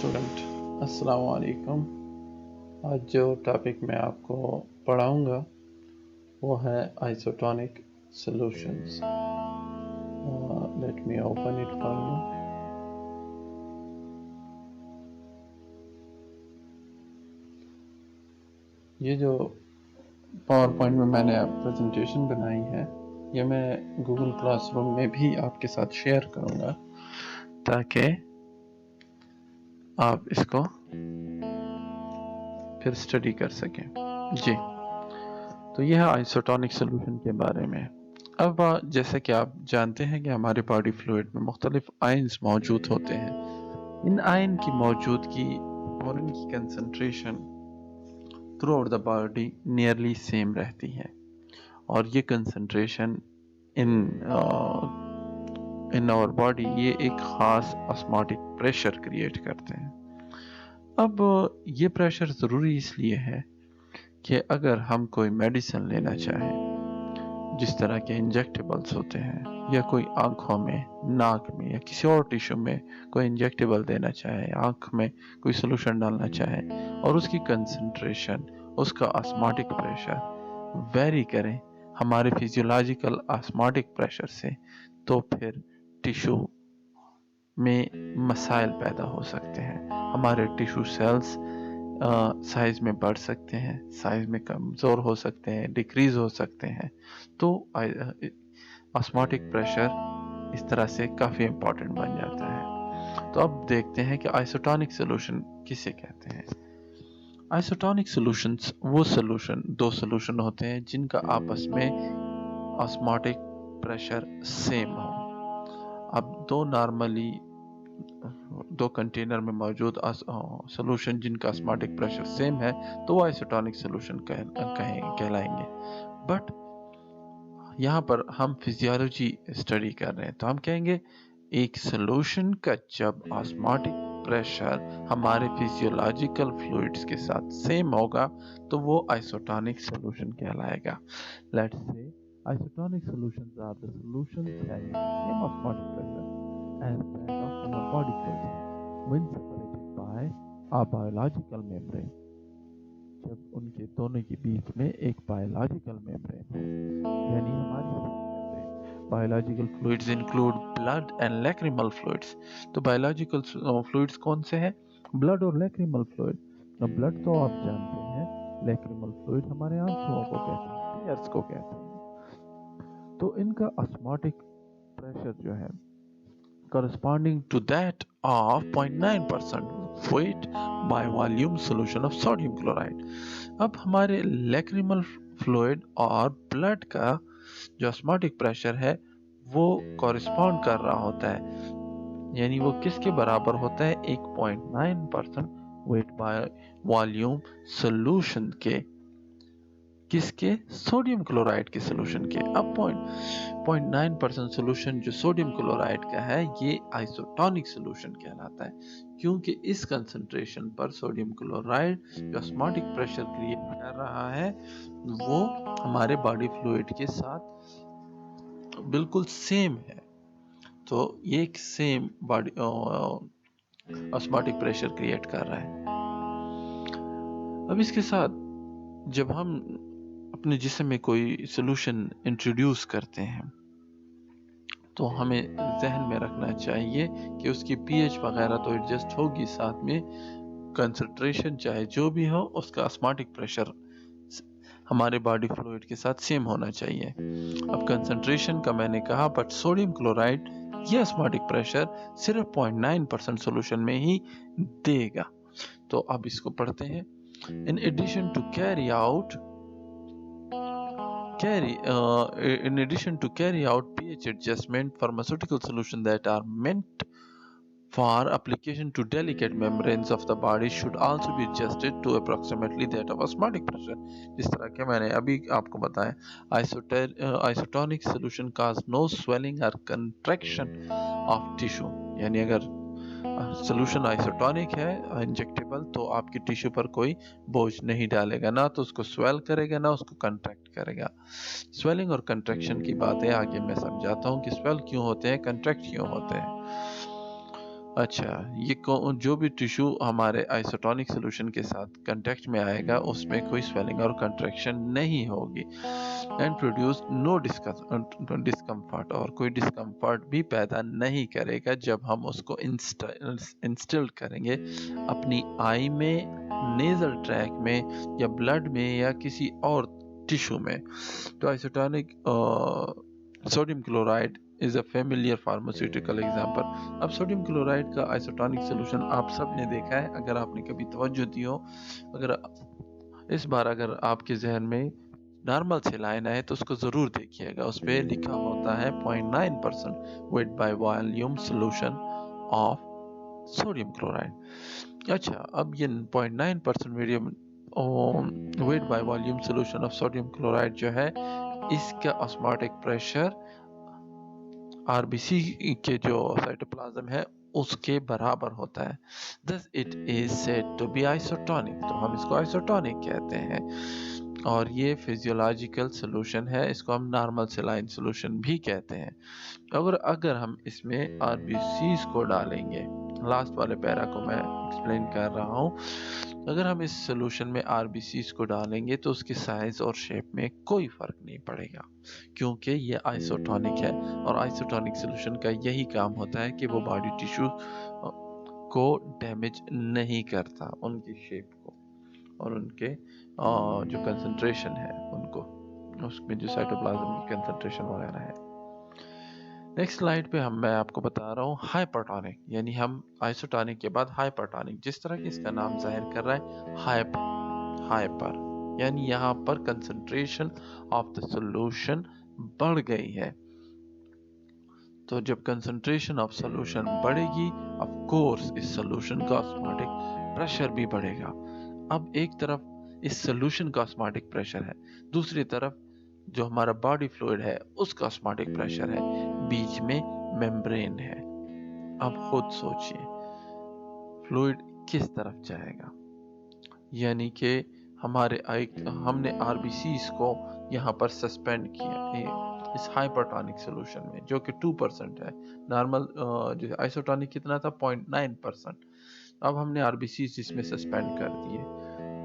Student, अस्सलाम वालेकुम। आज जो टॉपिक मैं आपको पढ़ाऊँगा वो है isotonic solutions. Let me open it for you. ये जो पावर पॉइंट में मैंने प्रेजेंटेशन बनाई है, ये मैं गूगल क्लासरूम में भी आपके साथ शेयर करूँगा ताकि आप इसको फिर स्टडी कर सकें। जी, तो यह है आइसोटोनिक सॉल्यूशन के बारे में। अब जैसे कि आप जानते हैं कि हमारे बॉडी फ्लूइड में मुख्तलिफ आयन्स मौजूद होते हैं। इन आयन की मौजूदगी और इनकी concentration through out the body nearly same रहती है, और ये कंसंट्रेशन इन आवर बॉडी ये एक ख़ास ऑस्मोटिक प्रेशर क्रिएट करते हैं। अब ये प्रेशर ज़रूरी इसलिए है कि अगर हम कोई मेडिसिन लेना चाहें, जिस तरह के इंजेक्टेबल्स होते हैं, या कोई आँखों में, नाक में या किसी और टिश्यू में कोई इंजेक्टेबल देना चाहे, आँख में कोई सोल्यूशन डालना चाहे और उसकी कंसंट्रेशन, उसका ऑस्मोटिक प्रेशर वेरी करें हमारे फिजियोलॉजिकल ऑस्मोटिक प्रेशर से, तो फिर टिश्यू में मसाइल पैदा हो सकते हैं। हमारे टिश्यू सेल्स साइज में बढ़ सकते हैं, साइज में कमज़ोर हो सकते हैं, डिक्रीज हो सकते हैं। तो ऑस्मोटिक प्रेशर इस तरह से काफ़ी इम्पोर्टेंट बन जाता है। तो अब देखते हैं कि आइसोटोनिक सॉल्यूशन किसे कहते हैं। आइसोटोनिक सॉल्यूशंस वो दो सॉल्यूशन होते हैं जिनका आपस में ऑस्मोटिक प्रेशर सेम हो। अब दो कंटेनर में मौजूद सॉल्यूशन जिनका ऑस्मोटिक प्रेशर सेम है, तो वो आइसोटोनिक सॉल्यूशन कहलाएंगे। बट यहाँ पर हम फिजियोलॉजी स्टडी कर रहे हैं, तो हम कहेंगे एक सॉल्यूशन का जब ऑस्मोटिक प्रेशर हमारे फिजियोलॉजिकल फ्लूइड्स के साथ सेम होगा तो वो आइसोटोनिक सॉल्यूशन कहलाएगा। Let's say isotonic solutions are the solutions having the same osmotic pressure as that of our body fluids when separated by a biological membrane। जब उनके दोनों के बीच में एक बायोलॉजिकल मेम्ब्रेन हो, यानी हमारी biological fluids include blood and lacrimal fluids. तो बायोलॉजिकल फ्लूइड्स कौन से हैं? ब्लड और लैक्रिमल फ्लूइड। ब्लड तो आप जानते हैं, लैक्रिमल फ्लूइड हमारे आंसुओं को कहते हैं, टीयर्स को कहते हैं। तो इनका ऑस्मोटिक प्रेशर जो है corresponding to that of 0.9% weight by volume solution of sodium chloride। अब हमारे लैक्रिमल फ्लूइड और ब्लड का जो ऑस्मोटिक प्रेशर है वो कॉरिस्पॉन्ड कर रहा होता है, यानी वो किसके बराबर होता है? 1.9% वेट बाय वॉल्यूम सोल्यूशन के, किसके? सोडियम क्लोराइड के सोल्यूशन के। अब 0.9% सोल्यूशन जो सोडियम क्लोराइड का है ये आइसोटोनिक सोल्यूशन कहलाता है, क्योंकि इस कंसंट्रेशन पर सोडियम क्लोराइड जो ऑस्मोटिक प्रेशर क्रिएट कर रहा है वो हमारे बॉडी फ्लूइड के साथ बिल्कुल सेम है। तो ये एक same body osmotic pressure create कर रहा है। अब इसके साथ जब हम अपने जिस्म में कोई सोल्यूशन इंट्रोड्यूस करते हैं तो हमें जहन में रखना चाहिए कि उसकी पीएच वगैरह तो एडजस्ट होगी, साथ में कंसंट्रेशन चाहे जो भी हो उसका ऑस्मोटिक प्रेशर हमारे बॉडी फ्लूइड के साथ सेम होना चाहिए। अब कंसंट्रेशन का मैंने कहा, बट सोडियम क्लोराइड ये ऑस्मोटिक प्रेशर सिर्फ 0.9% सोल्यूशन में ही देगा। तो अब इसको पढ़ते हैं। In addition to carry out pH adjustment, pharmaceutical solutions that are meant for application to delicate membranes of the body should also be adjusted to approximately that of osmotic pressure। जिस तरह के मैंने अभी आपको बताया, isotonic solution cause no swelling or contraction of tissue, यानी अगर solution isotonic है इंजेक्टेबल तो आपकी टिश्यू पर कोई बोझ नहीं डालेगा, ना तो उसको स्वेल करेगा ना उसको कंट्रैक्ट करेगा। स्वेलिंग और कंट्रैक्शन की बातें आगे मैं समझाता हूँ कि स्वेल क्यों होते हैं, कंट्रैक्ट क्यों होते हैं। अच्छा, जो भी टिश्यू हमारे आइसोटोनिक सॉल्यूशन के साथ कांटेक्ट में आएगा उसमें कोई स्वेलिंग और कंट्रैक्शन नहीं होगी एंड प्रोड्यूस नो डिस्कम्फर्ट, और कोई डिस्कम्फर्ट भी पैदा नहीं करेगा जब हम उसको इंस्टिल करेंगे अपनी आई में, नेजल ट्रैक में, या ब्लड में, या किसी और टिश्यू में। तो isotonic sodium chloride is a familiar pharmaceutical example. अब सोडियम क्लोराइड का आइसोटोनिक सोल्यूशन आप सब ने देखा है, अगर आपने कभी तवज्जो दी हो। अगर इस बार अगर आपके जहन में नॉर्मल से लाइन आए तो उसको ज़रूर देखिएगा, उस पर लिखा होता है 0.9% weight by volume solution of sodium chloride. अच्छा, अब ये 0.9% medium weight by volume solution of sodium chloride जो है, इसका ऑस्मोटिक प्रेशर आरबीसी के जो साइटोप्लाज्म है उसके बराबर होता है। Thus it is said to be isotonic, तो हम इसको आइसोटोनिक कहते हैं। और ये फिजियोलॉजिकल सोल्यूशन है, इसको हम नॉर्मल सेलाइन सोल्यूशन भी कहते हैं। अगर हम इसमें आरबीसीज को डालेंगे, लास्ट वाले पैरा को मैं एक्सप्लेन कर रहा हूँ, अगर हम इस सोल्यूशन में आरबीसीज को डालेंगे तो उसके साइज और शेप में कोई फर्क नहीं पड़ेगा, क्योंकि ये आइसोटोनिक है। और आइसोटोनिक सोल्यूशन का यही काम होता है कि वो बॉडी टिश्यू को डैमेज नहीं करता, उनकी शेप को और उनके जो कंसंट्रेशन है उनको, उसमें जो साइटोप्लाज्म की कंसंट्रेशन वगैरह है। नेक्स्ट स्लाइड पे मैं आपको बता रहा हूँ हाइपरटोनिक, यानी हम आइसोटोनिक के बाद हाइपरटोनिक, जिस तरह की इसका नाम जाहिर कर रहा है हाइपर, यानी यहाँ पर कंसंट्रेशन ऑफ द सॉल्यूशन बढ़ गई है। तो जब कंसंट्रेशन ऑफ सॉल्यूशन बढ़ेगी, ऑफ कोर्स इस सॉल्यूशन का ऑस्मोटिक प्रेशर भी बढ़ेगा। अब एक तरफ इस सॉल्यूशन का ऑस्मोटिक प्रेशर है, दूसरी तरफ जो हमारा बॉडी फ्लूइड है उसका ऑस्मोटिक प्रेशर है, बीच में मेम्ब्रेन है। अब खुद सोचिए फ्लूइड किस तरफ जाएगा, यानी कि हमने आरबीसीज को यहाँ पर सस्पेंड किया इस हाइपरटोनिक सॉल्यूशन में, जो कि 2% है। नॉर्मल जो आइसोटोनिक कितना था, 0.9%। अब हमने आरबीसीज इसमें सस्पेंड कर दिए,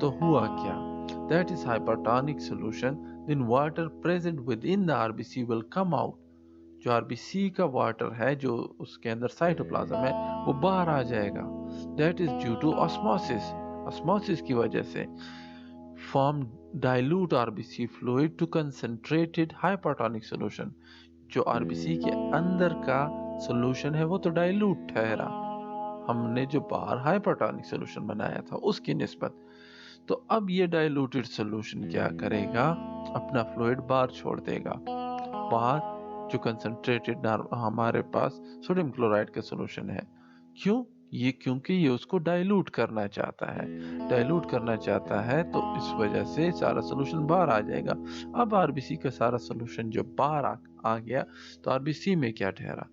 तो हुआ क्या, that is hypertonic solution, then water present within the RBC will come out. जो आरबीसी का वाटर है जो उसके अंदर साइटोप्लाज्म है वो बाहर आ जाएगा। That is due to osmosis, osmosis की वजह से from dilute RBC fluid to concentrated hypertonic solution. जो आरबीसी के अंदर का सॉल्यूशन है वो तो डाइल्यूट ठहरा, हमने जो बाहर हाइपरटोनिक सॉल्यूशन बनाया था उसकी निस्बत। तो अब ये डाइल्यूटेड सॉल्यूशन क्या करेगा, अपना फ्लूइड बाहर छोड़ देगा, बाहर जो कंसंट्रेटेड हमारे पास सोडियम क्लोराइड का सॉल्यूशन है। क्योंकि ये उसको डाइल्यूट करना चाहता है, तो इस वजह से सारा सॉल्यूशन बाहर आ जाएगा। अब आरबीसी का सारा सॉल्यूशन जो बाहर आ गया, तो आरबीसी में क्या ठहरा,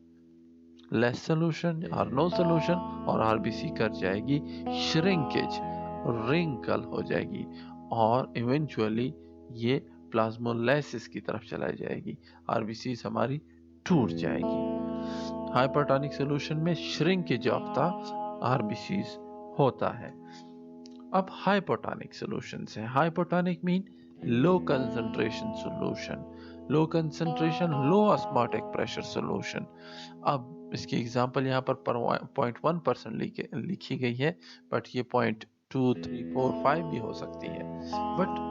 लेस सोल्यूशन और नो सोल्यूशन, और आरबीसी कर जाएगी श्रिंकेज, रिंकल हो जाएगी, और इवेंचुअली ये प्लाज्मोलाइसिस की तरफ चला जाएगी, आरबीसी हमारी टूट जाएगी। हाइपरटोनिक सॉल्यूशन में श्रिंकेज ऑफ द आरबीसीज होता है। अब हाइपोटोनिक सॉल्यूशंस है, hypotonic mean low concentration solution, low concentration लो ऑस्मोटिक प्रेशर सॉल्यूशन। अब इसकी एग्जांपल यहाँ पर 0.1% लिखी गई है, बट ये 0.2, 3, 4, 5 भी हो सकती है, बट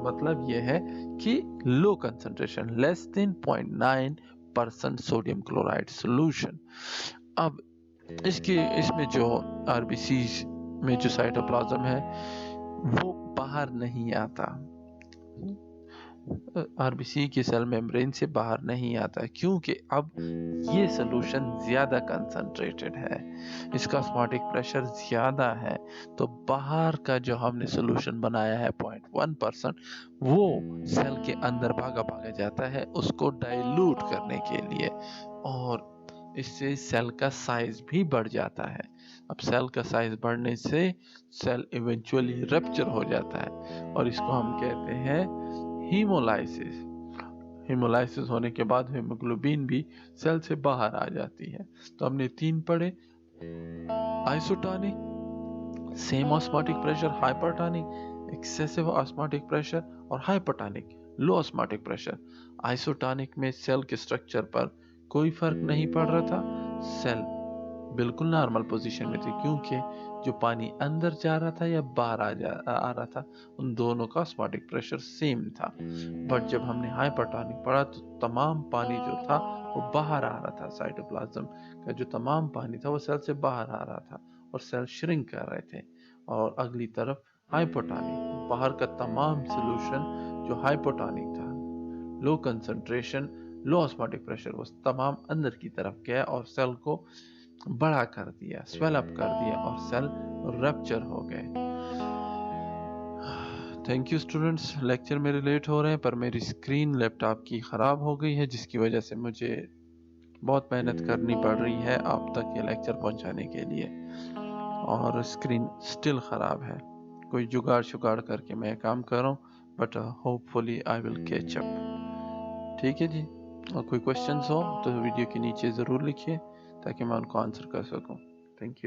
मतलब ये है कि low concentration less than 0.9% sodium chloride solution. अब इसमें जो आरबीसी में जो साइटोप्लाज्म है वो बाहर नहीं आता, आरबीसी के सेल मेम्ब्रेन से बाहर नहीं आता, क्योंकि अब ये सॉल्यूशन ज्यादा कंसंट्रेटेड है, इसका ऑस्मोटिक प्रेशर ज्यादा है। तो बाहर का जो हमने सॉल्यूशन बनाया है 0.1%, वो सेल के अंदर भागा जाता है उसको डाइल्यूट करने के लिए, और इससे सेल का साइज भी बढ़ जाता है। अब सेल का साइज बढ़ने से सेल इवेंचुअली रप्चर हो जाता है, और इसको हम कहते हैं हीमोलाइसिस। हीमोलाइसिस होने के बाद हीमोग्लोबिन भी सेल से बाहर आ जाती है। तो हमने 3 पढ़े, isotonic same osmotic pressure, hypertonic excessive osmotic pressure और हाइपरटोनिक लो ऑस्मोटिक प्रेशर। आइसोटोनिक में सेल के स्ट्रक्चर पर कोई फर्क नहीं पड़ रहा था, सेल बिल्कुल नॉर्मल पोजीशन में थी, क्योंकि जो पानी अंदर जा रहा था या बाहर आ रहा था, उन दोनों का ऑस्मोटिक प्रेशर सेम था। बट जब हमने हाइपरटोनिक पढ़ा तो तमाम पानी जो था वो बाहर आ रहा था, साइटोप्लाज्म का जो तमाम पानी था वो सेल से बाहर आ रहा था और सेल श्रिंक कर रहे थे। और अगली तरफ हाइपोटोनिक, बाहर का तमाम सोल्यूशन जो हाइपोटोनिक था, लो कंसंट्रेशन, लो ऑस्मोटिक प्रेशर, वो तमाम अंदर की तरफ गया और सेल को बड़ा कर दिया, स्वेल अप कर दिया और सेल रप्चर हो गए। थैंक यू स्टूडेंट्स, लेक्चर मेरे लेट हो रहे हैं पर मेरी स्क्रीन लैपटॉप की ख़राब हो गई है, जिसकी वजह से मुझे बहुत मेहनत करनी पड़ रही है आप तक ये लेक्चर पहुंचाने के लिए, और स्क्रीन स्टिल ख़राब है। कोई जुगाड़ शुगाड़ करके मैं काम कर रहा हूँ, but hopefully I will catch up. ठीक है जी, और कोई क्वेश्चंस हो तो वीडियो के नीचे ज़रूर लिखिए ताकि मैं उनको आंसर कर सकूँ। Thank you.